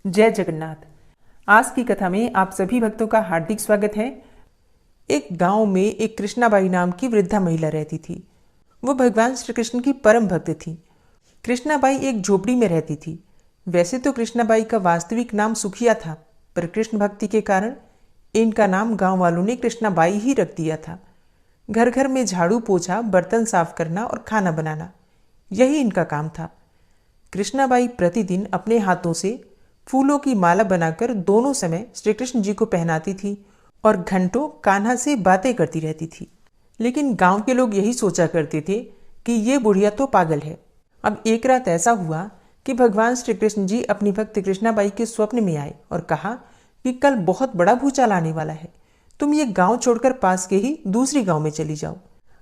जय जगन्नाथ। आज की कथा में आप सभी भक्तों का हार्दिक स्वागत है। एक गांव में एक कृष्णाबाई नाम की वृद्धा महिला रहती थी। वो भगवान श्री कृष्ण की परम भक्त थी। कृष्णाबाई एक झोपड़ी में रहती थी। वैसे तो कृष्णाबाई का वास्तविक नाम सुखिया था, पर कृष्ण भक्ति के कारण इनका नाम गांव वालों ने कृष्णाबाई ही रख दिया था। घर घर में झाड़ू पोछा, बर्तन साफ करना और खाना बनाना, यही इनका काम था। कृष्णाबाई प्रतिदिन अपने हाथों से फूलों की माला बनाकर दोनों समय श्री कृष्ण जी को पहनाती थी और घंटों कान्हा से बातें करती रहती थी। लेकिन गांव के लोग यही सोचा करते थे कि ये बुढ़िया तो पागल है। अब एक रात ऐसा हुआ कि भगवान श्री कृष्ण जी अपनी भक्त कृष्णाबाई के स्वप्न में आए और कहा कि कल बहुत बड़ा भूचाल आने वाला है, तुम ये गांव छोड़कर पास के ही दूसरी गांव में चली जाओ।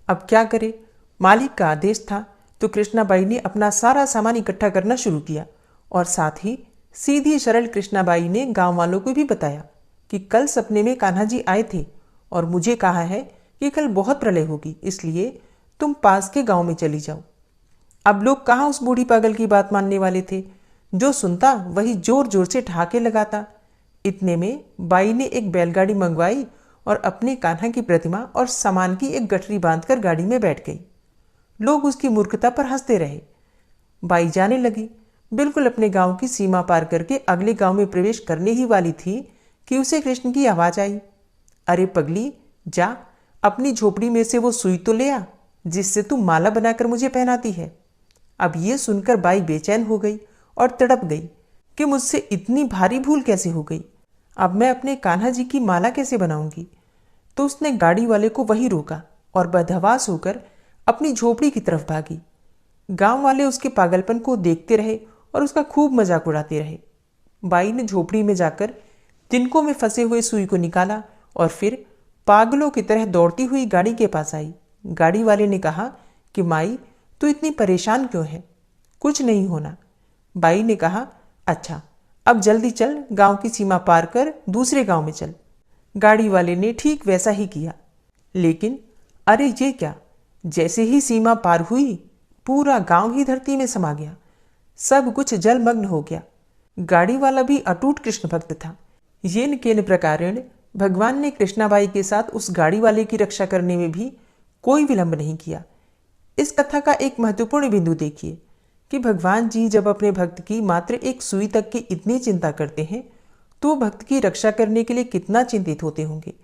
अब क्या करे, मालिक का आदेश था। तो कृष्णाबाई ने अपना सारा सामान इकट्ठा करना शुरू किया और साथ ही सीधी सरल कृष्णाबाई ने गांव वालों को भी बताया कि कल सपने में कान्हा जी आए थे और मुझे कहा है कि कल बहुत प्रलय होगी, इसलिए तुम पास के गांव में चली जाओ। अब लोग कहाँ उस बूढ़ी पागल की बात मानने वाले थे। जो सुनता वही जोर जोर से ठहाके लगाता। इतने में बाई ने एक बैलगाड़ी मंगवाई और अपने कान्हा की प्रतिमा और सामान की एक गठरी बांधकर गाड़ी में बैठ गई। लोग उसकी मूर्खता पर हंसते रहे। बाई जाने लगी। बिल्कुल अपने गांव की सीमा पार करके अगले गांव में प्रवेश करने ही वाली थी कि उसे कृष्ण की आवाज आई, अरे पगली, जा अपनी झोपड़ी में से वो सुई तो ले आ जिससे तू माला बनाकर मुझे पहनाती है। अब ये सुनकर बाई बेचैन हो गई और तड़प गई कि मुझसे इतनी भारी भूल कैसे हो गई। अब मैं अपने कान्हा जी की माला कैसे बनाऊंगी। तो उसने गाड़ी वाले को वहीं रोका और बदहवास होकर अपनी झोपड़ी की तरफ भागी। गांव वाले उसके पागलपन को देखते रहे और उसका खूब मजाक उड़ाते रहे। बाई ने झोपड़ी में जाकर तिनकों में फंसे हुए सुई को निकाला और फिर पागलों की तरह दौड़ती हुई गाड़ी के पास आई। गाड़ी वाले ने कहा कि माई, तू इतनी परेशान क्यों है, कुछ नहीं होना। बाई ने कहा, अच्छा अब जल्दी चल, गांव की सीमा पार कर दूसरे गांव में चल। गाड़ी वाले ने ठीक वैसा ही किया। लेकिन अरे ये क्या, जैसे ही सीमा पार हुई पूरा गांव ही धरती में समा गया। सब कुछ जलमग्न हो गया। गाड़ी वाला भी अटूट कृष्ण भक्त था। येन केन प्रकारेण भगवान ने कृष्णाबाई के साथ उस गाड़ी वाले की रक्षा करने में भी कोई विलंब नहीं किया। इस कथा का एक महत्वपूर्ण बिंदु देखिए कि भगवान जी जब अपने भक्त की मात्र एक सुई तक की इतनी चिंता करते हैं तो भक्त की रक्षा करने के लिए कितना चिंतित होते होंगे।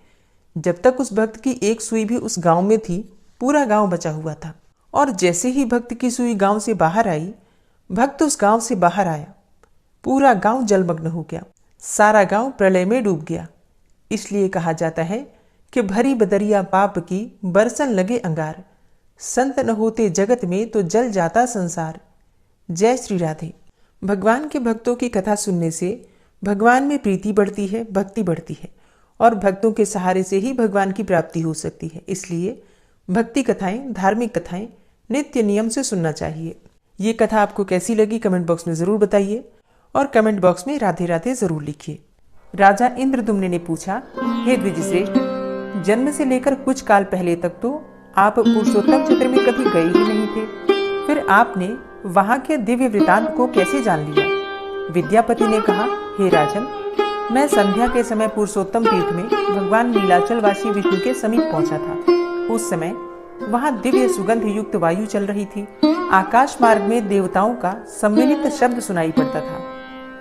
जब तक उस भक्त की एक सुई भी उस गांव में थी, पूरा गांव बचा हुआ था, और जैसे ही भक्त की सुई गांव से बाहर आई, भक्त उस गांव से बाहर आया, पूरा गांव जलमग्न हो गया। सारा गांव प्रलय में डूब गया। इसलिए कहा जाता है कि भरी बदरिया पाप की बरसन लगे अंगार, संत न होते जगत में तो जल जाता संसार। जय श्री राधे। भगवान के भक्तों की कथा सुनने से भगवान में प्रीति बढ़ती है, भक्ति बढ़ती है, और भक्तों के सहारे से ही भगवान की प्राप्ति हो सकती है। इसलिए भक्ति कथाएं, धार्मिक कथाएं नित्य नियम से सुनना चाहिए। ये कथा आपको कैसी लगी कमेंट बॉक्स में ज़रूर बताइए और कमेंट बॉक्स में राधे राधे ज़रूर लिखिए। राजा इंद्रदुम्न ने पूछा, हे द्विजश्रेष्ठ, जन्म से लेकर कुछ काल पहले तक तो आप पुरुषोत्तम क्षेत्र में कभी गए ही नहीं थे, फिर आपने वहां के दिव्य वृतांत को कैसे जान लिया। विद्यापति ने कहा, हे राजन, मैं संध्या के समय पुरुषोत्तम तीर्थ में भगवान नीलाचल वासी विष्णु के समीप पहुंचा था। उस समय वहां दिव्य सुगंध युक्त वायु चल रही थी। आकाश मार्ग में देवताओं का सम्मिलित शब्द सुनाई पड़ता था।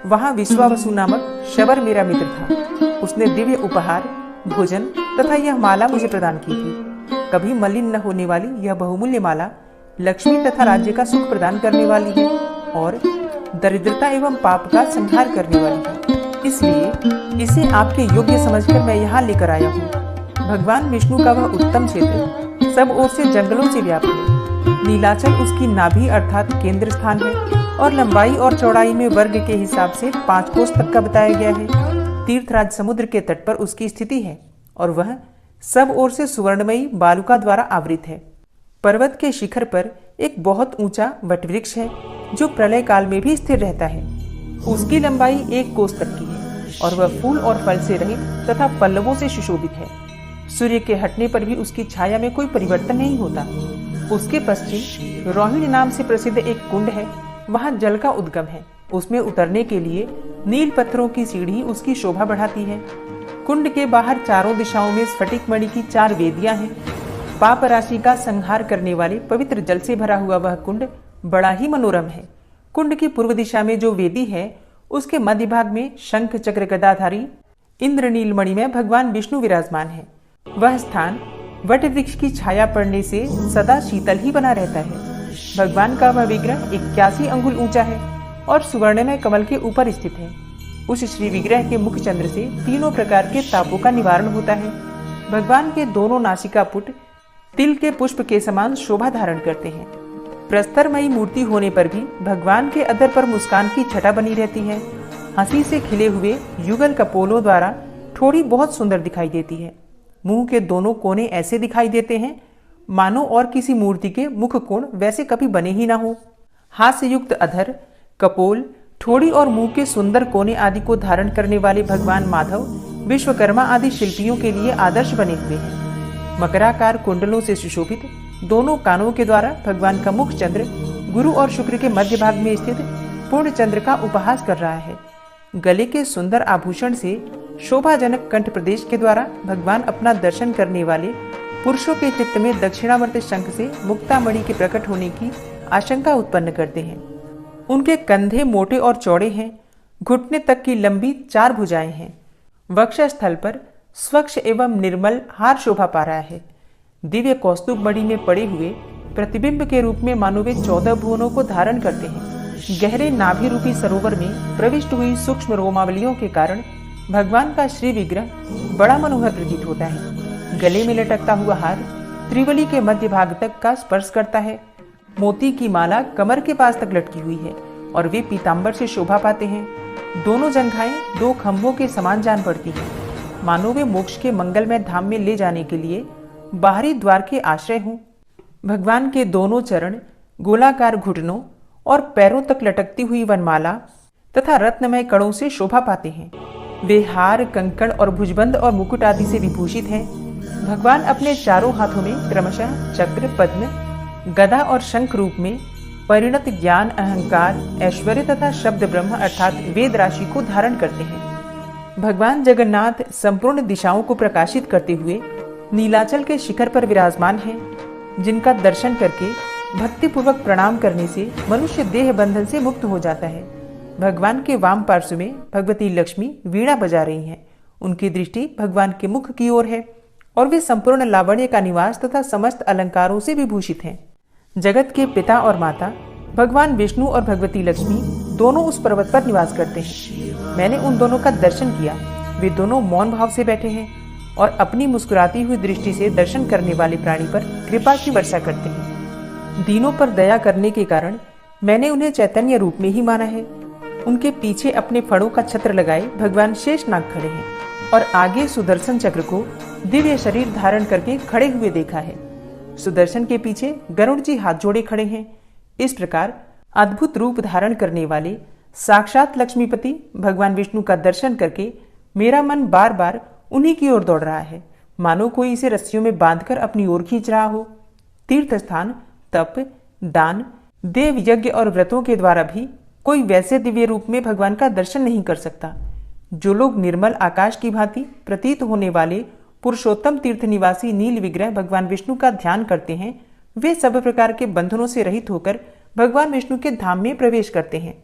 वहां विश्वावसु नामक शबर मेरा मित्र था। उसने दिव्य उपहार, भोजन तथा यह माला मुझे प्रदान की थी। कभी मलिन न होने वाली यह बहुमूल्य माला लक्ष्मी तथा राज्य का सुख प्रदान करने वाली है और दरिद्रता एवं पाप का संहार करने वाली है। इसलिए इसे आपके योग्य समझकर मैं यहाँ लेकर आया हूँ। भगवान विष्णु का वह उत्तम क्षेत्र सब ओर से जंगलों से व्याप्त है। नीलाचल उसकी नाभि अर्थात केंद्र स्थान है और लंबाई और चौड़ाई में वर्ग के हिसाब से 5 कोस तक का बताया गया है। तीर्थराज समुद्र के तट पर उसकी स्थिति है और वह सब ओर से सुवर्णमयी बालुका द्वारा आवृत है। पर्वत के शिखर पर एक बहुत ऊंचा वटवृक्ष है जो प्रलय काल में भी स्थिर रहता है। उसकी लंबाई 1 कोस तक की है और वह फूल और फल से रहित तथा पल्लवों से सुशोभित है। सूर्य के हटने पर भी उसकी छाया में कोई परिवर्तन नहीं होता। उसके पश्चिम रोहिणी नाम से प्रसिद्ध एक कुंड है। वहां जल का उद्गम है। उसमें उतरने के लिए नील पत्थरों की सीढ़ी उसकी शोभा बढ़ाती है। कुंड के बाहर चारों दिशाओं में स्फटिक मणि की 4 वेदियां हैं। पाप राशि का संहार करने वाले पवित्र जल से भरा हुआ वह कुंड बड़ा ही मनोरम है। कुंड की पूर्व दिशा में जो वेदी है उसके मध्य भाग में शंख चक्र गदाधारी इंद्रनील मणि में भगवान विष्णु विराजमान है। वह स्थान वट वृक्ष की छाया पड़ने से सदा शीतल ही बना रहता है। भगवान का वह विग्रह 81 अंगुल ऊंचा है और सुवर्णमय कमल के ऊपर स्थित है। उस श्री विग्रह के मुख चंद्र से तीनों प्रकार के तापों का निवारण होता है। भगवान के दोनों नासिका पुट तिल के पुष्प के समान शोभा धारण करते हैं। प्रस्तरमयी मूर्ति होने पर भी भगवान के अधर पर मुस्कान की छटा बनी रहती है। हंसी से खिले हुए युगल कपोलों द्वारा ठोड़ी बहुत सुंदर दिखाई देती है। मुंह के दोनों कोने ऐसे दिखाई देते हैं मानो और किसी मूर्ति के मुख कोण वैसे कभी बने ही ना हो। हास्य युक्त अधर, कपोल, ठोड़ी और मुंह के सुंदर कोने आदि को धारण करने वाले भगवान माधव विश्वकर्मा आदि शिल्पियों के लिए आदर्श बने हुए हैं। मकराकार कुंडलों से सुशोभित दोनों कानों के द्वारा भगवान का मुख चंद्र गुरु और शुक्र के मध्य भाग में स्थित पूर्ण चंद्र का उपहास कर रहा है। गले के सुंदर आभूषण से शोभाजनक कंठ प्रदेश के द्वारा भगवान अपना दर्शन करने वाले पुरुषों के चित्त में दक्षिणावर्त शंख से मुक्तामणि के प्रकट होने की आशंका उत्पन्न करते हैं। उनके कंधे मोटे और चौड़े हैं। घुटने तक की लंबी 4 भुजाएं हैं। वक्षस्थल पर स्वच्छ एवं निर्मल हार शोभा पा रहा है। दिव्य कौस्तुभ मणि में पड़े हुए प्रतिबिंब के रूप में मानो वे 14 भुवनों को धारण करते हैं। गहरे नाभि रूपी सरोवर में प्रविष्ट हुई सूक्ष्म रोमावलियों के कारण भगवान का श्री विग्रह बड़ा मनोहर प्रतीत होता है। गले में लटकता हुआ हार त्रिवली के मध्य भाग तक का स्पर्श करता है। मोती की माला कमर के पास तक लटकी हुई है और वे पीतांबर से शोभा पाते हैं। दोनों जंघाएं 2 खंभों के समान जान पड़ती हैं, मानो वे मोक्ष के मंगलमय धाम में ले जाने के लिए बाहरी द्वार के आश्रय हों। भगवान के दोनों चरण गोलाकार घुटनों और पैरों तक लटकती हुई वनमाला तथा रत्नमय कणों से शोभा पाते हैं। वे हार, कंकण और भुजबंद और मुकुट आदि से विभूषित हैं। भगवान अपने चारों हाथों में क्रमशः चक्र, पद्म, गदा और शंख रूप में परिणत ज्ञान, अहंकार, ऐश्वर्य तथा शब्द ब्रह्म अर्थात वेद राशि को धारण करते हैं। भगवान जगन्नाथ संपूर्ण दिशाओं को प्रकाशित करते हुए नीलाचल के शिखर पर विराजमान हैं, जिनका दर्शन करके भक्तिपूर्वक प्रणाम करने से मनुष्य देह बंधन से मुक्त हो जाता है। भगवान के वाम पार्श्व में भगवती लक्ष्मी वीणा बजा रही हैं। उनकी दृष्टि भगवान के मुख की ओर है और वे संपूर्ण लावण्य का निवास तथा समस्त अलंकारों से विभूषित हैं। जगत के पिता और माता भगवान विष्णु और भगवती लक्ष्मी दोनों उस पर्वत पर निवास करते हैं। मैंने उन दोनों का दर्शन किया। वे दोनों मौन भाव से बैठे हैं और अपनी मुस्कुराती हुई दृष्टि से दर्शन करने वाले प्राणी पर कृपा की वर्षा करते हैं। दीनों पर दया करने के कारण मैंने उन्हें चैतन्य रूप में ही माना है। उनके पीछे अपने फणों का छत्र लगाए भगवान शेषनाग खड़े हैं और आगे सुदर्शन चक्र को दिव्य शरीर धारण करके खड़े हुए देखा है। सुदर्शन के पीछे गरुड़ जी हाथ जोड़े खड़े हैं। इस प्रकार अद्भुत रूप धारण करने वाले साक्षात लक्ष्मीपति भगवान विष्णु का दर्शन करके मेरा मन बार बार उन्हीं की ओर दौड़ रहा है, मानो कोई इसे रस्सियों में बांधकर अपनी ओर खींच रहा हो। तीर्थ स्थान, तप, दान, देव यज्ञ और व्रतों के द्वारा भी कोई वैसे दिव्य रूप में भगवान का दर्शन नहीं कर सकता। जो लोग निर्मल आकाश की भांति प्रतीत होने वाले पुरुषोत्तम तीर्थ निवासी नील विग्रह भगवान विष्णु का ध्यान करते हैं, वे सब प्रकार के बंधनों से रहित होकर भगवान विष्णु के धाम में प्रवेश करते हैं।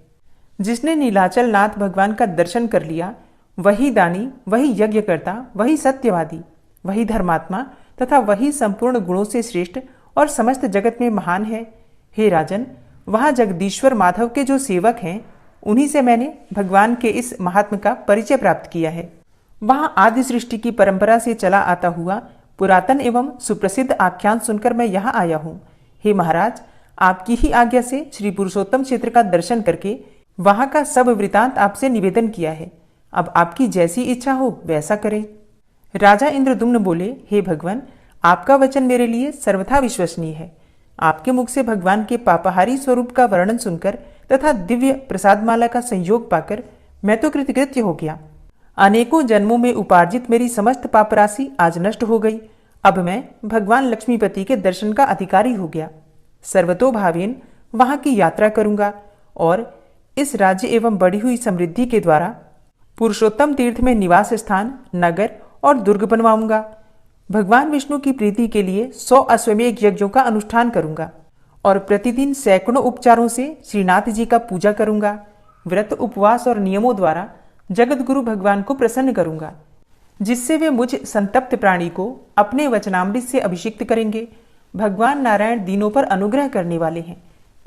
जिसने नीलाचल नाथ भगवान का दर्शन कर लिया, वही दानी, वही यज्ञकर्ता, वही सत्यवादी, वही धर्मात्मा तथा वही संपूर्ण गुणों से श्रेष्ठ और समस्त जगत में महान है। हे राजन, वहां जगदीश्वर माधव के जो सेवक हैं, उन्हीं से मैंने भगवान के इस महात्म का परिचय प्राप्त किया है। वहां आदि सृष्टि की परंपरा से चला आता हुआ पुरातन एवं सुप्रसिद्ध आख्यान सुनकर मैं यहाँ आया हूँ। हे महाराज, आपकी ही आज्ञा से श्री पुरुषोत्तम क्षेत्र का दर्शन करके वहां का सब वृतांत आपसे निवेदन किया है। अब आपकी जैसी इच्छा हो वैसा करें। राजा इंद्रदुम्न बोले, हे भगवान, आपका वचन मेरे लिए सर्वथा विश्वसनीय है। आपके मुख से भगवान के पापाहारी स्वरूप का वर्णन सुनकर तथा दिव्य प्रसादमाला का संयोग पाकर मैं तो कृतकृत्य हो गया। अनेकों जन्मों में उपार्जित मेरी समस्त पाप राशि आज नष्ट हो गई। अब मैं भगवान लक्ष्मीपति के दर्शन का अधिकारी हो गया। सर्वतोभावेन वहां की यात्रा करूंगा और इस राज्य एवं बढ़ी हुई समृद्धि के द्वारा पुरुषोत्तम तीर्थ में निवास स्थान, नगर और दुर्ग बनवाऊंगा। भगवान विष्णु की प्रीति के लिए 100 अश्वमेध यज्ञों का अनुष्ठान करूंगा और प्रतिदिन सैकड़ों उपचारों से श्रीनाथ जी का पूजा करूंगा। व्रत, उपवास और नियमों द्वारा जगत गुरु भगवान को प्रसन्न करूंगा, जिससे वे मुझ संतप्त प्राणी को अपने वचनामृत से अभिषिक्त करेंगे। भगवान नारायण दीनों पर अनुग्रह करने वाले हैं।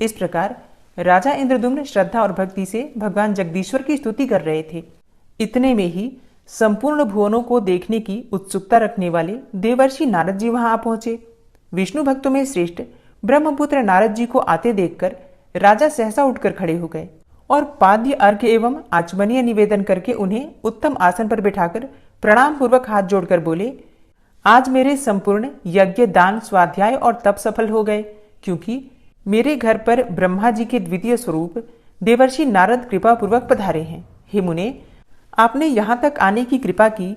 इस प्रकार राजा इंद्रद्युम्न श्रद्धा और भक्ति से भगवान जगदीश्वर की स्तुति कर रहे थे। इतने में ही संपूर्ण भुवनों को देखने की उत्सुकता रखने वाले देवर्षि नारद जी वहां आ पहुंचे। विष्णु भक्तों में श्रेष्ठ ब्रह्मपुत्र नारद जी को आते देखकर राजा सहसा उठकर खड़े हो गए और पाद्य अर्घ्य एवं आचमनीय निवेदन करके उन्हें उत्तम आसन पर बिठाकर प्रणाम पूर्वक हाथ जोड़कर बोले, आज मेरे संपूर्ण यज्ञ, दान, स्वाध्याय और तप सफल हो गए, क्योंकि मेरे घर पर ब्रह्मा जी के द्वितीय स्वरूप देवर्षि नारद कृपा पूर्वक पधारे हैं। हे मुने, आपने यहाँ तक आने की कृपा की।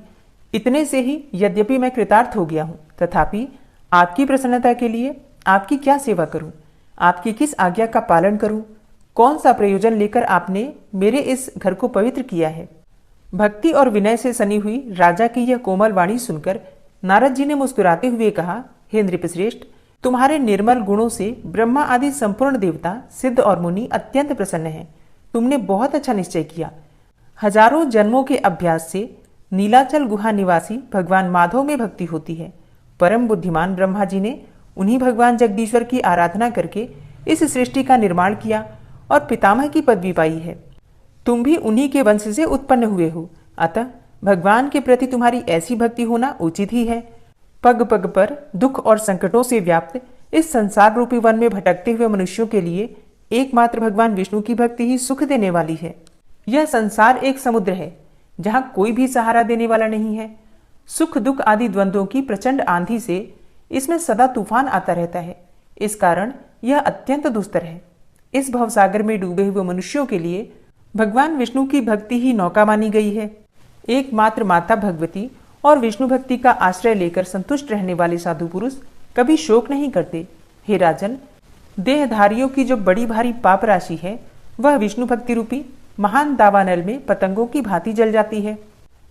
इतने से ही यद्यपि मैं कृतार्थ हो गया हूँ, तथापि आपकी प्रसन्नता के लिए आपकी क्या सेवा करूँ, आपकी किस आज्ञा का पालन करूँ, कौन सा प्रयोजन लेकर आपने मेरे इस घर को पवित्र किया है। भक्ति और विनय से सनी हुई राजा की यह कोमल वाणी सुनकर नारद जी ने मुस्कुराते हुए कहा, हे नृपश्रेष्ठ, तुम्हारे निर्मल गुणों से ब्रह्मा आदि संपूर्ण देवता, सिद्ध और मुनि अत्यंत प्रसन्न हैं। तुमने बहुत अच्छा निश्चय किया। हजारों जन्मों के अभ्यास से नीलाचल गुहा निवासी भगवान माधव में भक्ति होती है। परम बुद्धिमान ब्रह्मा जी ने उन्हीं भगवान जगदीश्वर की आराधना करके इस सृष्टि का निर्माण किया और पितामह की पदवी पाई है। तुम भी उन्हीं के वंश से उत्पन्न हुए हो, अतः भगवान के प्रति तुम्हारी ऐसी भक्ति होना उचित ही है। पग पग पर दुख और संकटों से व्याप्त इस संसार रूपी वन में भटकते हुए मनुष्यों के लिए एकमात्र भगवान विष्णु की भक्ति ही सुख देने वाली है। यह संसार एक समुद्र है जहां कोई भी सहारा देने वाला नहीं है। सुख दुख आदि द्वंद्वों की प्रचंड आंधी से इसमें सदा तूफान आता रहता है। इस कारण यह अत्यंत दुस्तर है। इस भवसागर में डूबे हुए मनुष्यों के लिए भगवान विष्णु की भक्ति ही नौका मानी गई है। एकमात्र माता भगवती और विष्णु भक्ति का आश्रय लेकर संतुष्ट रहने वाले साधु पुरुष कभी शोक नहीं करते। हे राजन, देहधारियों की जो बड़ी भारी पाप राशि है वह विष्णु भक्ति रूपी महान दावानल में पतंगों की भांति जल जाती है।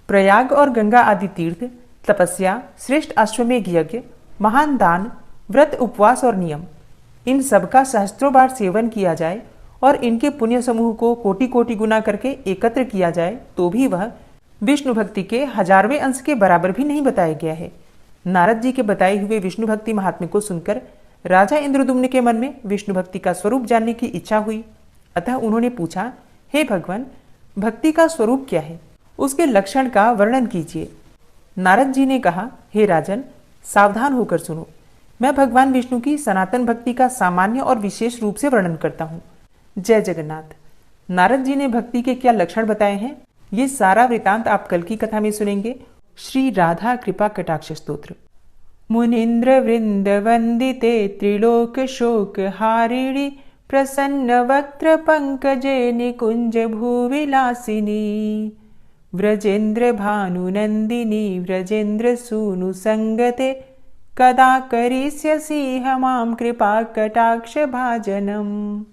प्रयाग और गंगा आदि तीर्थ, तपस्या, श्रेष्ठ अश्वमेध यज्ञ, महान दान, व्रत, उपवास और नियम, इन सबका सहस्त्रों बार सेवन किया जाए और इनके पुण्य समूह को कोटि कोटि गुना करके एकत्र किया जाए तो भी वह विष्णु भक्ति के 1000वें अंश के बराबर भी नहीं बताया गया है। नारद जी के बताए हुए विष्णु भक्ति महात्म्य को सुनकर राजा इंद्रद्युम्न के मन में विष्णु भक्ति का स्वरूप जानने की इच्छा हुई। अतः उन्होंने पूछा, हे भगवान, भक्ति का स्वरूप क्या है, उसके लक्षण का वर्णन कीजिए। नारद जी ने कहा, हे राजन, सावधान होकर सुनो। मैं भगवान विष्णु की सनातन भक्ति का सामान्य और विशेष रूप से वर्णन करता हूँ। जय जगन्नाथ। नारद जी ने भक्ति के क्या लक्षण बताए हैं, ये सारा वृतांत आप कल की कथा में सुनेंगे। श्री राधा कृपा कटाक्ष स्तोत्र। मुनीन्द्र वृंद वंदिते त्रिलोक शोक हारिणी प्रसन्न वक्त्र पंकजे निकुंज भूविलासिनी व्रजेन्द्र भानुनंदिनी व्रजेन्द्र सूनु संगते कदा करिष्यसि हमां कृपा कटाक्ष भाजनम्।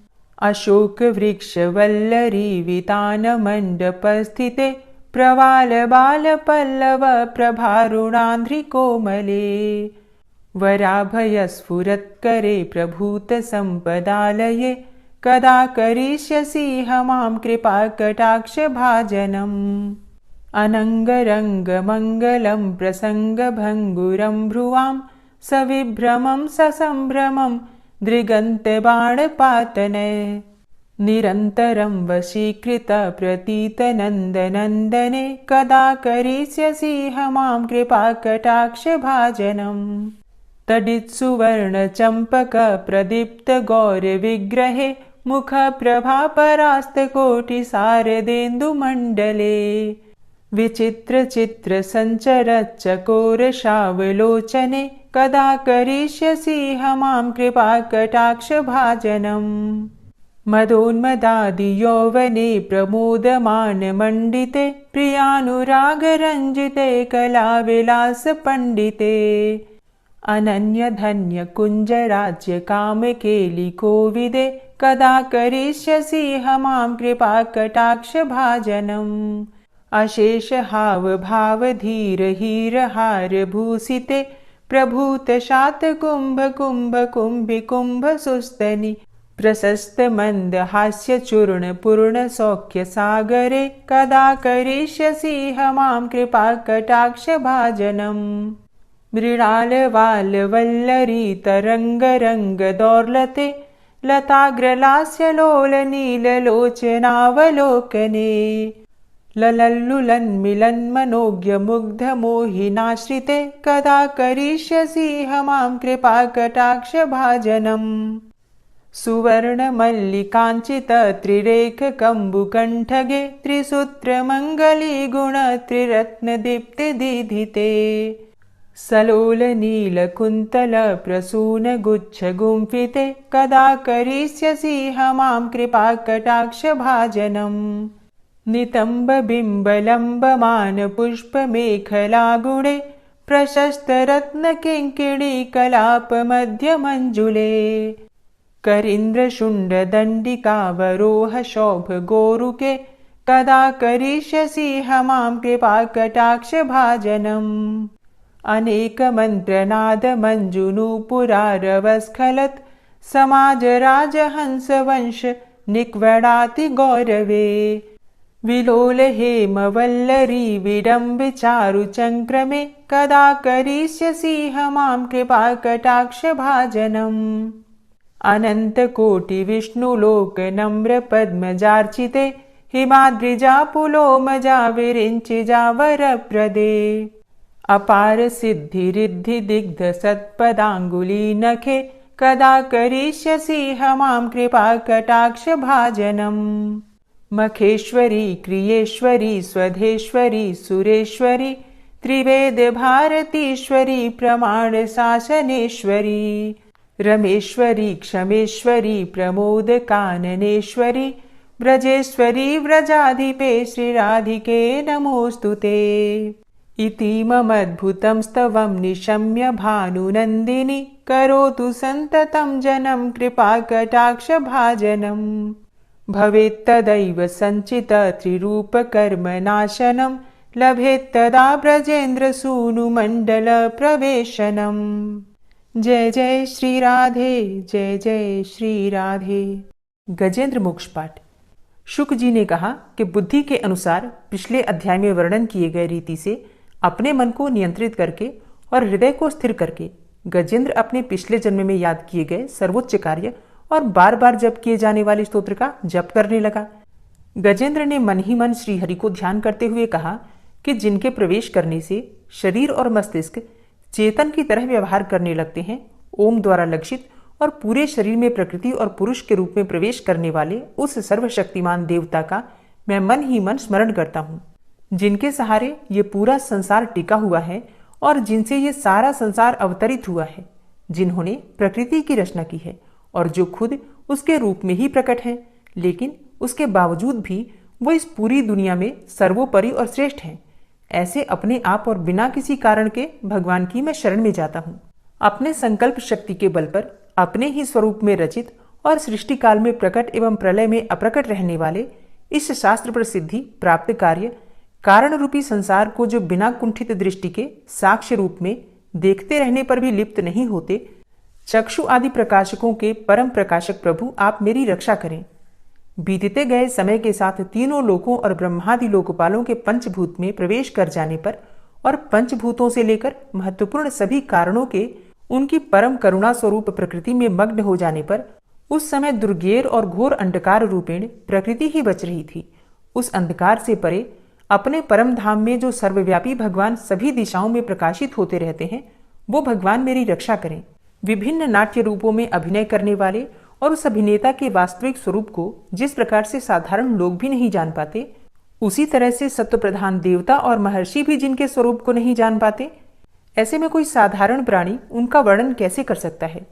अशोक वृक्ष वल्लरी वितान मंडपस्थिते प्रवाल बाल पल्लव प्रभारुणांध्रि कोमले वराभय स्फुरत्करे प्रभूत संपदालये कदा करिष्यसि हमां कृपा कटाक्ष भाजनम्। अनंगरंग मंगलम प्रसंग भंगुरम भ्रुवाम सविभ्रमं ससंभ्रमं दृगंत बाणपातनय निरंतरं वशीकृत प्रतीत नंदनंदने कदा करिष्यसि हमां कृपा कटाक्ष भाजनम्। तडित् सुवर्ण चंपक प्रदीप्त गौर विग्रहे मुख प्रभा परास्त कोटि शारदेन्दु मंडले विचित्र चित्र संचर चकोर शावलोचने कदा करिष्यसि हमां कृपा कटाक्ष भाजनम्। मदोन्मदादि यौवने प्रमोदमान मंडिते प्रियानुराग रंजिते कला विलास पंडिते अनन्य धन्य कुंज राज्य काम केलि कोविदे कदा करिष्यसि हमां कृपा कटाक्ष भाजनम्। अशेष हाव भाव धीर हीर हार भूषिते प्रभूत शात कुंभ कुंभ कुंभि कुंभ सुस्तनि प्रशस्त मंद हास्य चूर्ण पूर्ण सौख्य सागरे कदा करिष्यसि हमां कृपा कटाक्ष भाजनम्। मृणाल वाल वल्लरी तरंग रंग दौर्लते लताग्रलास्य लोल नील लोचनावलोकने ललल्लुलन्मिलन् मनोज्ञ मुग्ध मोहिनाश्रिते कदा करिष्यसि हमां कृपा कटाक्ष भाजनम्। सुवर्ण मल्लिकाञ्चित त्रिरेख कम्बुकण्ठगे त्रिसूत्र मङ्गली गुण त्रिरत्न दीप्ति दीधिते सलोल नील कुन्तल प्रसून गुच्छ गुम्फिते कदा करिष्यसि हमां कृपा कटाक्ष भाजनम्। नितंब बिंब लंबमान पुष्प मेखला गुणे प्रशस्त रत्न किंकिणी कलाप मध्य मंजुले करींद्र शुंड दंडिकावरोह शोभ गोरुके कदा करिष्यसि हमां कृपा कटाक्ष भाजनम्। अनेक मंत्रनाद मंजुनूपुरारवस्खलत् समाज राजहंस वंश निक्वणाति गौरवे विलोल हेम वल्लरी विडम्ब चारु चंक्रमे कदा करिष्यसि हमां कृपा कटाक्ष भाजनम्। अनंत कोटि विष्णुलोक नम्र पद्मजार्चिते हिमाद्रिजा पुलोमजा विरिञ्चिजा वरप्रदे अपार सिद्धि रिद्धि दिग्ध सत्पदांगुली नखे कदा करिष्यसि हमां कृपा कटाक्ष भाजनम्। मखेश्वरी क्रियेश्वरी स्वधेश्वरी सुरेश्वरी त्रिवेद भारतीश्वरी प्रमाण शासनेश्वरी रमेश्वरी क्षमेश्वरी प्रमोद काननेश्वरी ब्रजेश्वरी व्रजाधिपे श्रीराधिके नमोस्तुते। इतीममद्भुतं स्तवं निशम्य भानुनन्दिनी करोतु सन्ततं जनं कृपा कटाक्ष भाजनम्। भवेत्तदैव संचित त्रिरूप कर्म नाशनम् लभेत्तदा ब्रजेन्द्र सूनु मंडल प्रवेशनम्। जय जय श्री राधे, जय जय श्री राधे। गजेंद्र मोक्ष पाठ। शुक जी ने कहा कि बुद्धि के अनुसार पिछले अध्याय में वर्णन किए गए रीति से अपने मन को नियंत्रित करके और हृदय को स्थिर करके गजेंद्र अपने पिछले जन्म में याद किए गए सर्वोच्च कार्य और बार बार जप किए जाने वाले स्तोत्र का जप करने लगा। गजेंद्र ने मन ही मन श्री हरि को ध्यान करते हुए कहा कि जिनके प्रवेश करने से शरीर और मस्तिष्क चेतन की तरह व्यवहार करने लगते हैं, ओम द्वारा लक्षित और पूरे शरीर में प्रकृति और पुरुष के रूप में प्रवेश करने वाले उस सर्वशक्तिमान देवता का मैं मन ही मन स्मरण करता हूँ, जिनके सहारे ये पूरा संसार टिका हुआ है और जिनसे ये सारा संसार अवतरित हुआ है, जिन्होंने प्रकृति की रचना की है और जो खुद उसके रूप में ही प्रकट है, लेकिन उसके बावजूद भी वो इस पूरी दुनिया में सर्वोपरि और श्रेष्ठ है। ऐसे अपने आप और बिना किसी कारण के भगवान की मैं शरण में जाता हूँ। अपने संकल्प शक्ति के बल पर अपने ही स्वरूप में रचित और सृष्टि काल में प्रकट एवं प्रलय में अप्रकट रहने वाले इस शास्त्र प्रसिद्धि प्राप्त कार्य कारण रूपी संसार को जो बिना कुंठित दृष्टि के साक्ष्य रूप में देखते रहने पर भी लिप्त नहीं होते, चक्षु आदि प्रकाशकों के परम प्रकाशक प्रभु आप मेरी रक्षा करें। बीतते गए समय के साथ तीनों लोकों और ब्रह्मादि लोकपालों के पंचभूत में प्रवेश कर जाने पर और पंचभूतों से लेकर महत्वपूर्ण सभी कारणों के उनकी परम करुणा स्वरूप प्रकृति में मग्न हो जाने पर उस समय दुर्गेर और घोर अंधकार रूपेण प्रकृति ही बच रही थी। उस अंधकार से परे अपने परम धाम में जो सर्वव्यापी भगवान सभी दिशाओं में प्रकाशित होते रहते हैं, वो भगवान मेरी रक्षा करें। विभिन्न नाट्य रूपों में अभिनय करने वाले और उस अभिनेता के वास्तविक स्वरूप को जिस प्रकार से साधारण लोग भी नहीं जान पाते, उसी तरह से सत्व प्रधान देवता और महर्षि भी जिनके स्वरूप को नहीं जान पाते, ऐसे में कोई साधारण प्राणी उनका वर्णन कैसे कर सकता है।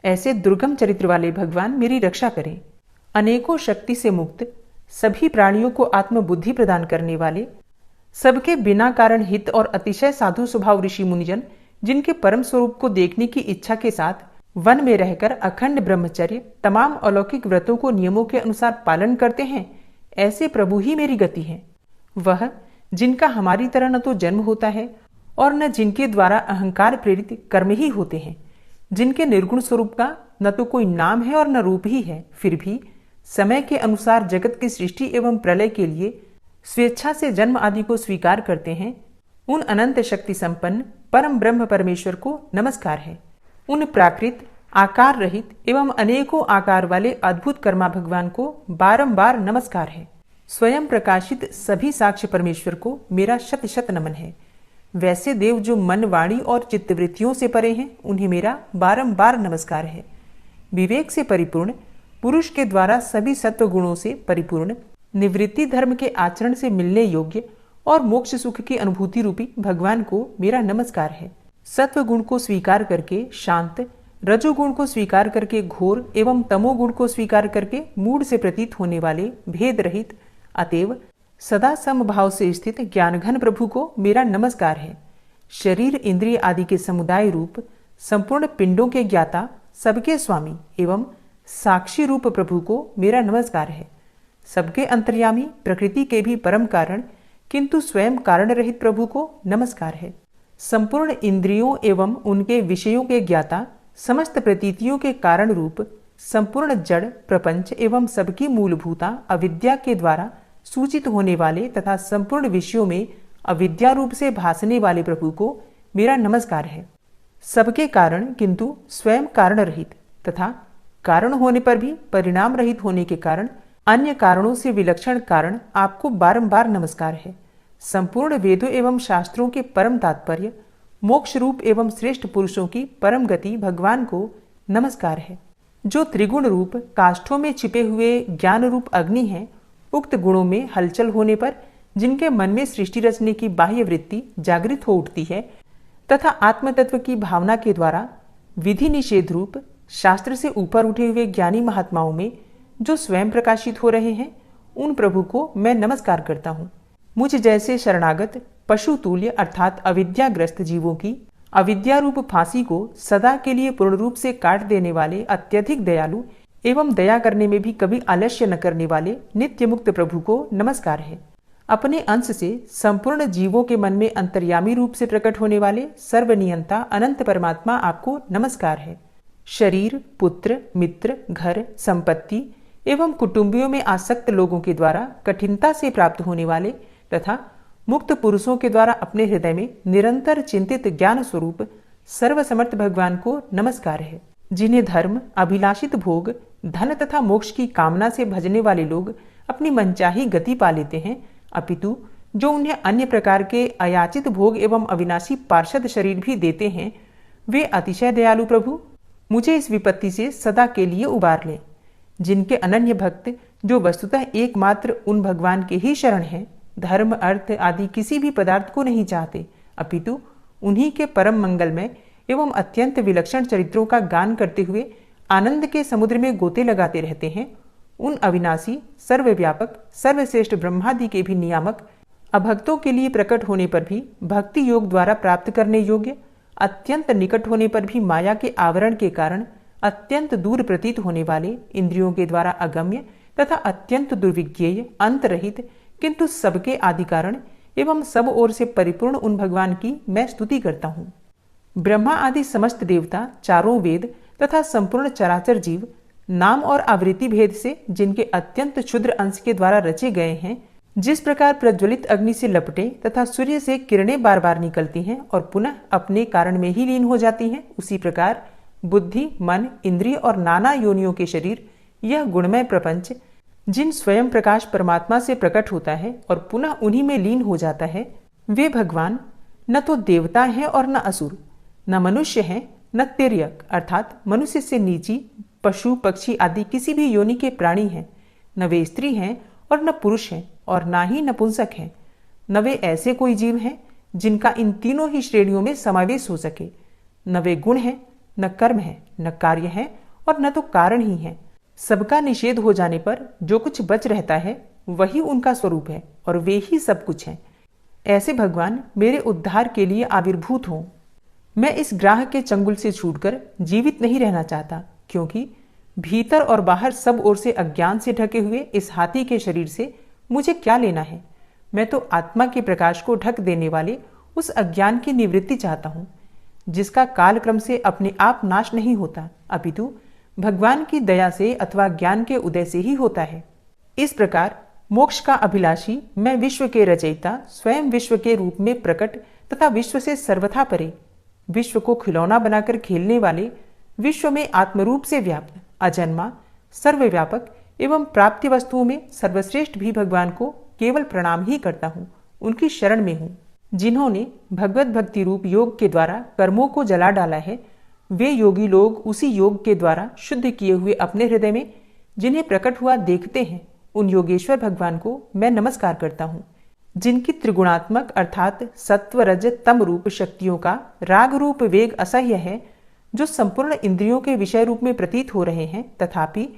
ऐसे दुर्गम चरित्र वाले भगवान मेरी रक्षा करें। अनेकों शक्ति से मुक्त, सभी प्राणियों को आत्मबुद्धि प्रदान करने वाले, सबके बिना कारण हित और अतिशय साधु स्वभाव ऋषि मुनिजन जिनके परम स्वरूप को देखने की इच्छा के साथ वन में रहकर अखंड ब्रह्मचर्य तमाम अलौकिक व्रतों को नियमों के अनुसार पालन करते हैं, ऐसे प्रभु ही मेरी गति है। वह जिनका हमारी तरह न तो जन्म होता है और न जिनके द्वारा अहंकार प्रेरित कर्म ही होते हैं, जिनके निर्गुण स्वरूप का न तो कोई नाम है और न रूप ही है, फिर भी समय के अनुसार जगत की सृष्टि एवं प्रलय के लिए स्वेच्छा से जन्म आदि को स्वीकार करते हैं, उन अनंत शक्ति संपन्न परम ब्रह्म परमेश्वर को नमस्कार है। उन प्राकृत आकार रहित एवं अनेकों आकार वाले अद्भुत कर्मा भगवान को बारंबार नमस्कार है। स्वयं प्रकाशित सभी साक्ष्य परमेश्वर को मेरा शत शत नमन है। वैसे देव जो मन, वाणी और चित्तवृत्तियों से परे हैं, उन्हें मेरा बारंबार नमस्कार है। विवेक से परिपूर्ण पुरुष के द्वारा सभी सत्व गुणों से परिपूर्ण निवृत्ति धर्म के आचरण से मिलने योग्य और मोक्ष सुख की अनुभूति रूपी भगवान को मेरा नमस्कार है। सत्व गुण को स्वीकार करके शांत, रजोगुण को स्वीकार करके घोर एवं तमोगुण को स्वीकार करके मूढ़ से प्रतीत होने वाले भेद रहित, अतएव सदा समभाव से स्थित ज्ञानघन प्रभु को मेरा नमस्कार है। शरीर इंद्रिय आदि के समुदाय रूप संपूर्ण पिंडों के ज्ञाता, सबके स्वामी एवं साक्षी रूप प्रभु को मेरा नमस्कार है। सबके अंतर्यामी, प्रकृति के भी परम कारण किंतु स्वयं कारण रहित प्रभु को नमस्कार है। संपूर्ण इंद्रियों एवं उनके विषयों के ज्ञाता, समस्त प्रतीतियों के कारण रूप संपूर्ण जड़ प्रपंच एवं सबकी मूलभूता अविद्या के द्वारा सूचित होने वाले तथा संपूर्ण विषयों में अविद्या रूप से भासने वाले प्रभु को मेरा नमस्कार है। सबके कारण किंतु स्वयं कारण रहित तथा कारण होने पर भी परिणाम रहित होने के कारण अन्य कारणों से विलक्षण कारण आपको बारंबार नमस्कार है। संपूर्ण वेदों एवं शास्त्रों के परम तात्पर्य, मोक्ष रूप एवं श्रेष्ठ पुरुषों की परम गति भगवान को नमस्कार है। जो त्रिगुण रूप काष्ठों में छिपे हुए ज्ञान रूप अग्नि है, उक्त गुणों में हलचल होने पर जिनके मन में सृष्टि रचने की बाह्य वृत्ति जागृत हो उठती है तथा आत्मतत्व की भावना के द्वारा विधि निषेध रूप शास्त्र से ऊपर उठे हुए ज्ञानी महात्माओं में जो स्वयं प्रकाशित हो रहे हैं, उन प्रभु को मैं नमस्कार करता हूँ। मुझ जैसे शरणागत पशु तुल्य अर्थात अविद्याग्रस्त जीवों की अविद्या रूप फांसी को सदा के लिए पूर्ण रूप से काट देने वाले अत्यधिक दयालु एवं दया करने में भी कभी आलस्य न करने वाले नित्य मुक्त प्रभु को नमस्कार है। अपने अंश से संपूर्ण जीवों के मन में अंतर्यामी रूप से प्रकट होने वाले सर्वनियंता अनंत परमात्मा आपको नमस्कार है। शरीर, पुत्र, मित्र, घर, संपत्ति एवं कुटुंबियों में आसक्त लोगों के द्वारा कठिनता से प्राप्त होने वाले तथा मुक्त पुरुषों के द्वारा अपने हृदय में निरंतर चिंतित ज्ञान स्वरूप सर्वसमर्थ भगवान को नमस्कार है। जिन्हें धर्म, अभिलाषित भोग, धन तथा मोक्ष की कामना से भजने वाले लोग अपनी मनचाही गति पा लेते हैं, अपितु जो उन्हें अन्य प्रकार के अयाचित भोग एवं अविनाशी पार्षद शरीर भी देते हैं, वे अतिशय दयालु प्रभु मुझे इस विपत्ति से सदा के लिए उबार लें। जिनके अनन्य भक्त जो वस्तुतः एकमात्र उन भगवान के ही शरण हैं, धर्म, अर्थ आदि किसी भी पदार्थ को नहीं चाहते, अपितु उन्हीं के परम मंगलमय एवं अत्यंत विलक्षण चरित्रों का गान करते हुए आनंद के समुद्र में गोते लगाते रहते हैं, उन अविनाशी, सर्वव्यापक, सर्वश्रेष्ठ ब्रह्मादि के भी नियामक अभक्तों के लिए प्रकट होने पर भी भक्ति योग द्वारा प्राप्त करने योग्य, अत्यंत निकट होने पर भी माया के आवरण के कारण अत्यंत दूर प्रतीत होने वाले, इंद्रियों के द्वारा अगम्य तथा अत्यंत दुर्विज्ञेय, अंत रहित किंतु सबके आदि कारण एवं सब ओर से परिपूर्ण उन भगवान की मैं स्तुति करता हूँ। ब्रह्मा आदि समस्त देवता, चारों वेद तथा संपूर्ण चराचर जीव नाम और आवृत्ति भेद से जिनके अत्यंत क्षुद्र अंश के द्वारा रचे गए हैं, जिस प्रकार प्रज्वलित अग्नि से लपटे तथा सूर्य से किरणें बार बार निकलती हैं और पुनः अपने कारण में ही लीन हो जाती हैं, उसी प्रकार बुद्धि, मन, इंद्रिय और नाना योनियों के शरीर, यह गुणमय प्रपंच जिन स्वयं प्रकाश परमात्मा से प्रकट होता है और पुनः उन्हीं में लीन हो जाता है, वे भगवान न तो देवता हैं और न असुर, न मनुष्य हैं न तिर्यक अर्थात मनुष्य से नीची, पशु, पक्षी आदि किसी भी योनि के प्राणी हैं, न वे स्त्री हैं और न पुरुष हैं और ना ही नपुंसक हैं, न वे ऐसे कोई जीव हैं जिनका इन तीनों ही श्रेणियों में समावेश हो सके। न वे गुण हैं, न कर्म है, न कार्य है और न तो कारण ही है। सबका निषेध हो जाने पर जो कुछ बच रहता है वही उनका स्वरूप है और वे ही सब कुछ हैं। ऐसे भगवान मेरे उद्धार के लिए आविर्भूत हों। मैं इस ग्राह के चंगुल से छूटकर जीवित नहीं रहना चाहता, क्योंकि भीतर और बाहर सब ओर से अज्ञान से ढके हुए इस हाथी के शरीर से मुझे क्या लेना है। मैं तो आत्मा के प्रकाश को ढक देने वाले उस अज्ञान की निवृत्ति चाहता हूँ, जिसका कालक्रम से अपने आप नाश नहीं होता, अपितु भगवान की दया से अथवा ज्ञान के उदय से ही होता है। इस प्रकार मोक्ष का अभिलाषी मैं विश्व के रचयिता स्वयं विश्व के रूप में प्रकट तथा विश्व से सर्वथा परे, विश्व को खिलौना बनाकर खेलने वाले, विश्व में आत्मरूप से व्याप्त, अजन्मा, सर्वव्यापक एवं प्राप्ति वस्तुओं में सर्वश्रेष्ठ भी भगवान को केवल प्रणाम ही करता हूँ, उनकी शरण में हूँ। जिन्होंने भगवत भक्ति रूप योग के द्वारा कर्मों को जला डाला है, वे योगी लोग उसी योग के द्वारा शुद्ध किए हुए अपने हृदय में जिन्हें प्रकट हुआ देखते हैं, उन योगेश्वर भगवान को मैं नमस्कार करता हूँ। जिनकी त्रिगुणात्मक अर्थात सत्व रज तम रूप शक्तियों का राग रूप वेग असह्य है, जो संपूर्ण इंद्रियों के विषय रूप में प्रतीत हो रहे हैं, तथापि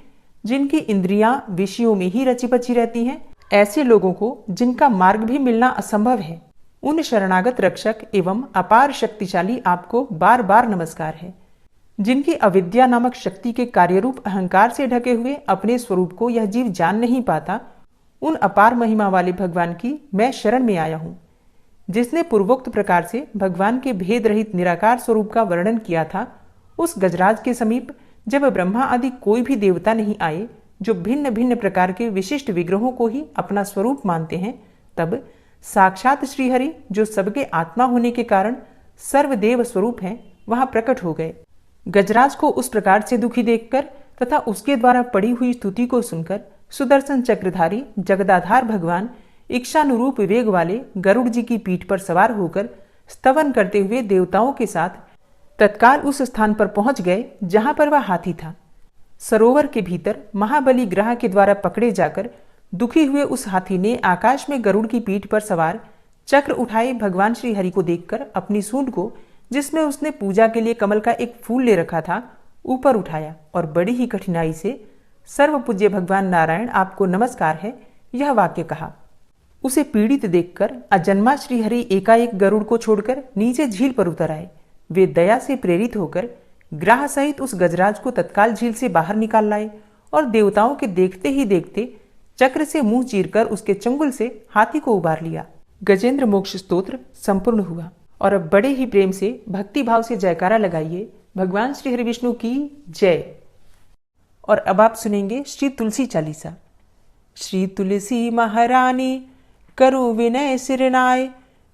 जिनकी इंद्रियां विषयों में ही रची पची रहती हैं, ऐसे लोगों को जिनका मार्ग भी मिलना असंभव है, उन शरणागत रक्षक एवं अपार शक्तिशाली आपको बार बार नमस्कार है। जिनकी अविद्या नामक शक्ति के कार्यरूप अहंकार से ढके हुए अपने स्वरूप को यह जीव जान नहीं पाता, उन अपार महिमा वाले भगवान की मैं शरण में आया हूँ। जिसने पूर्वोक्त प्रकार से भगवान के भेद रहित निराकार स्वरूप का वर्णन किया था, उस गजराज के समीप जब ब्रह्मा आदि कोई भी देवता नहीं आए, जो भिन्न भिन्न प्रकार के विशिष्ट विग्रहों को ही अपना स्वरूप मानते हैं, तब साक्षात श्रीहरि, जो सबके आत्मा होने के कारण सर्वदेव स्वरूप हैं, वहां प्रकट हो गए। गजराज को उस प्रकार से दुखी देखकर तथा उसके द्वारा पड़ी हुई स्तुति को सुनकर सुदर्शन चक्रधारी जगदाधार भगवान इच्छानुरूप वेग वाले गरुड़ जी की पीठ पर सवार होकर स्तवन करते हुए देवताओं के साथ तत्काल उस स्थान पर पहुंच गए जहां पर वह हाथी था। सरोवर के भीतर महाबली ग्रह के द्वारा पकड़े जाकर दुखी हुए उस हाथी ने आकाश में गरुड़ की पीठ पर सवार चक्र उठाए भगवान श्री हरि को देखकर अपनी सूंड को, जिसमें उसने पूजा के लिए कमल का एक फूल ले रखा था, ऊपर उठाया और बड़ी ही कठिनाई से सर्वपूज्य भगवान नारायण आपको नमस्कार है, यह वाक्य कहा। उसे पीड़ित देखकर अजन्मा श्रीहरि एकाएक गरुड़ को छोड़कर नीचे झील पर उतर आए। वे दया से प्रेरित होकर ग्राह सहित उस गजराज को तत्काल झील से बाहर निकाल लाए और देवताओं के देखते ही देखते चक्र से मुंह चीरकर उसके चंगुल से हाथी को उबार लिया। गजेंद्र मोक्ष स्तोत्र संपूर्ण हुआ। और अब बड़े ही प्रेम से भक्ति भाव से जयकारा लगाइए, भगवान श्री हरि विष्णु की जय। और अब आप सुनेंगे श्री तुलसी चालीसा। श्री तुलसी महारानी करु विनय सिरनाय,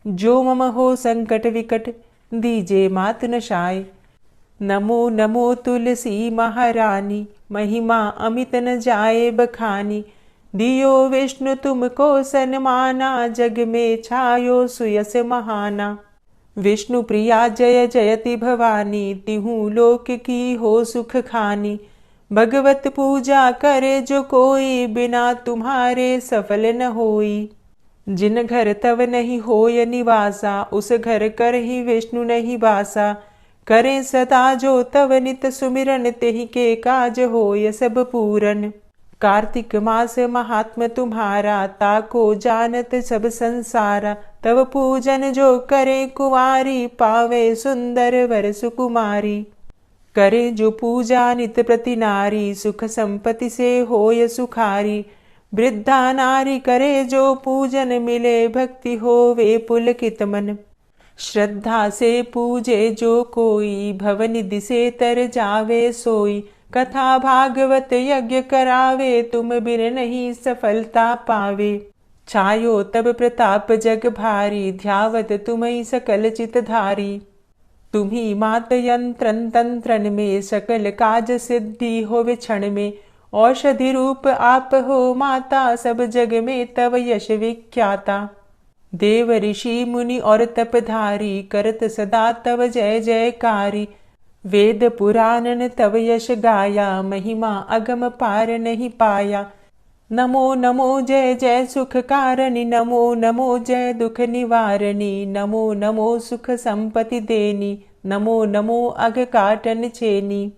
जो मम हो संकट विकट दीजे मात नशाय। नमो नमो तुलसी महारानी, महिमा अमित न जाए बखानी। दियो विष्णु तुमको सन्माना, जग में छायो सुयस महाना। विष्णु प्रिया जय जयति भवानी, तिहु लोक की हो सुख खानी। भगवत पूजा करे जो कोई, बिना तुम्हारे सफल न होई। जिन घर तव नहीं होय निवासा, उस घर कर ही विष्णु नहीं बासा। करे सदा जो तव नित सुमिरन, तेहि के काज होय सब पूरन। कार्तिक मास महात्म तुम्हारा, ताको जानत सब संसारा। तव पूजन जो करे कुंवारी, पावे सुंदर वर सुकुमारी। करे जो पूजा नित प्रति नारी, सुख संपत्ति से होय सुखारी। वृद्धा नारी करे जो पूजन, मिले भक्ति होवे पुलकित मन। श्रद्धा से पूजे जो कोई, भवनिधि से तर जावे सोई। कथा भागवत यज्ञ करावे, तुम बिन नहीं सफलता पावे। छायो तब प्रताप जग भारी, ध्यावत तुम्हि सकल चित धारी। तुम्ही मात यंत्रन तंत्रन में, सकल काज सिद्धि होवे क्षण में। औषधि रूप आप हो माता, सब जग में तव यश विख्याता। देव ऋषि मुनि और तपधारी, करत सदा तव जय जयकारी। वेद पुराणन तव यश गाया, महिमा अगम पार नहीं पाया। नमो नमो जय जय सुख कारणि, नमो नमो जय दुख निवारणी। नमो नमो सुख संपत्ति देनी, नमो नमो अघ काटन छेनी।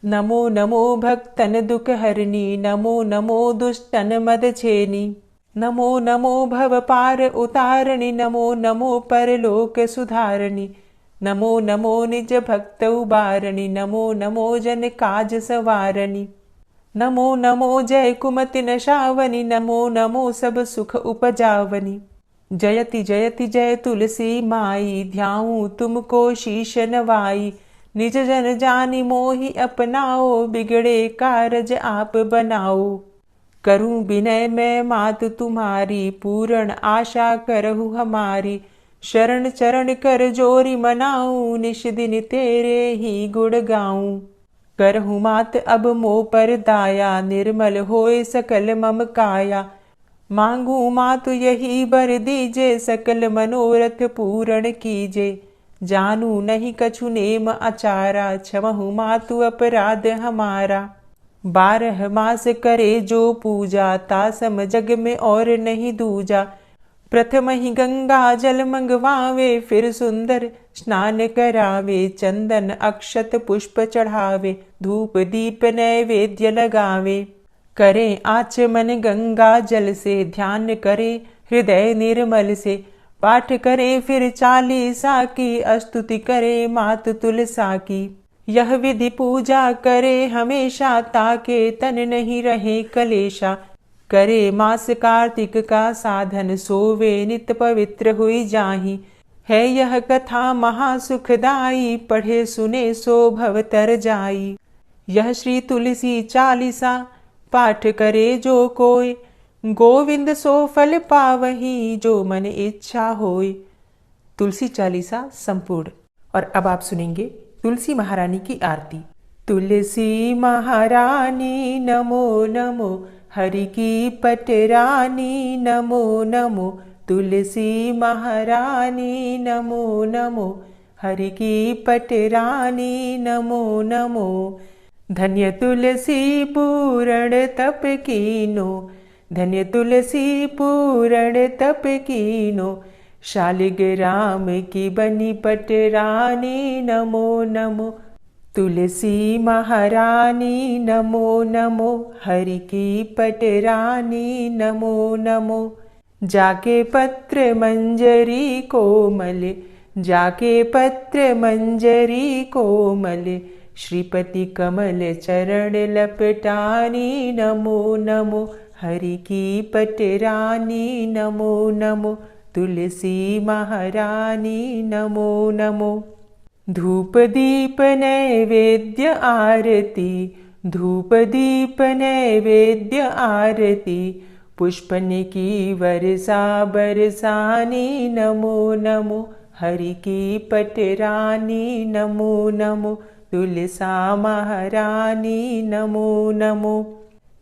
नमो नमो भक्तन दुख हरनी, नमो नमो दुष्टन मद छेनी। नमो नमो भव पार उतारणी, नमो नमो परलोक सुधारणी। नमो नमो निज भक्त उबारणी, नमो नमो जन काज सवारणी। नमो नमो जय कुमति नशावनी, नमो नमो सब सुख उपजावनी। जयति जयति जय तुलसी माई, ध्याऊं तुमको शीश नवाई। निज जन जानी मोहि अपनाओ, बिगड़े कारज आप बनाओ। करूं विनय मैं मात तुम्हारी, पूर्ण आशा करहु हमारी। शरण चरण कर जोरी मनाऊं, निश दिन तेरे ही गुण गाऊं। करहु मात अब मोह पर दाया, निर्मल होए सकल मम काया। मांगू मातु यही बर दीजे, सकल मनोरथ पूर्ण कीजे। जानू नहीं कछु नेम अचारा, क्षमहु मातु अपराध हमारा। 12 मास करे जो पूजा, तासम जग में और नहीं दूजा। प्रथम ही गंगा जल मंगवावे, फिर सुंदर स्नान करावे। चंदन अक्षत पुष्प चढ़ावे, धूप दीप नैवेद्य लगावे। करें आचमन गंगा जल से, ध्यान करे हृदय निर्मल से। पाठ करे फिर 40 की, स्तुति करे मात तुलसा की। यह विधि पूजा करे हमेशा, ताके तन नहीं रहे कलेशा। करे मास कार्तिक का साधन, सोवे नित पवित्र हुई जाहि। है यह कथा महासुखदाई, पढ़े सुने सो भव तर जाई। यह श्री तुलसी चालीसा, पाठ करे जो कोय। गोविंद सो फल पावही, जो मन इच्छा होय। तुलसी चालीसा संपूर्ण। और अब आप सुनेंगे तुलसी महारानी की आरती। तुलसी महारानी नमो नमो, हरि की पटरानी नमो नमो। तुलसी महारानी नमो नमो, हरि की पटरानी नमो नमो। धन्य तुलसी पूर्ण तप कीनो, धन्य तुलसी पूर्ण तप कीनो। शालिग्राम की बनी पटरानी नमो नमो। तुलसी महारानी नमो नमो, हरि की पटरानी नमो नमो। जाके पत्र मंजरी कोमल, जाके पत्र मंजरी कोमल। श्रीपति कमल चरण लपटानी नमो नमो, हरि की पटरानी नमो नमो। तुलसी महारानी नमो नमो। धूप दीप नैवेद्य आरती, धूप दीप नैवेद्य आरती। पुष्पन की वर्षा बरसानी नमो नमो, हरि की पटरानी नमो नमो। तुलसा महारानी नमो नमो।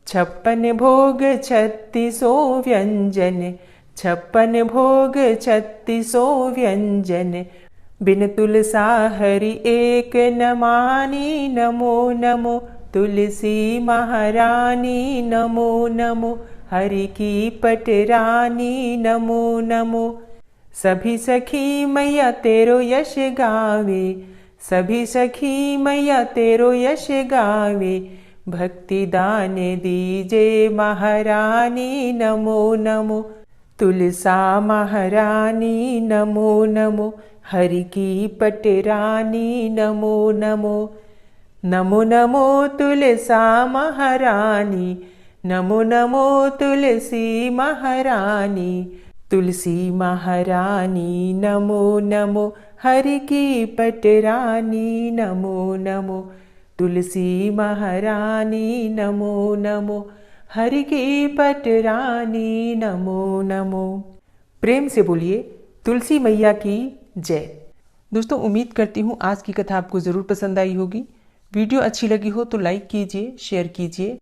56 भोग 36 व्यंजन, 56 भोग 36 व्यंजन। बिन तुलसा हरि एक न मानी नमो नमो। तुलसी महारानी नमो नमो, हरि की पटरानी नमो नमो। सभी सखी मैया तेरो यश गावे, सभी सखी मैया तेरो यश गावे। भक्ति दान दीजे महारानी नमो नमो। तुलसा महारानी नमो नमो, हरि की पटरानी नमो नमो। नमो नमो तुलसा महारानी, नमो नमो तुलसी महारानी। तुलसी महारानी नमो नमो, हरि की पटरानी नमो नमो। तुलसी महारानी नमो नमो, हरि की पटरानी नमो नमो। प्रेम से बोलिए तुलसी मैया की जय। दोस्तों, उम्मीद करती हूँ आज की कथा आपको ज़रूर पसंद आई होगी। वीडियो अच्छी लगी हो तो लाइक कीजिए, शेयर कीजिए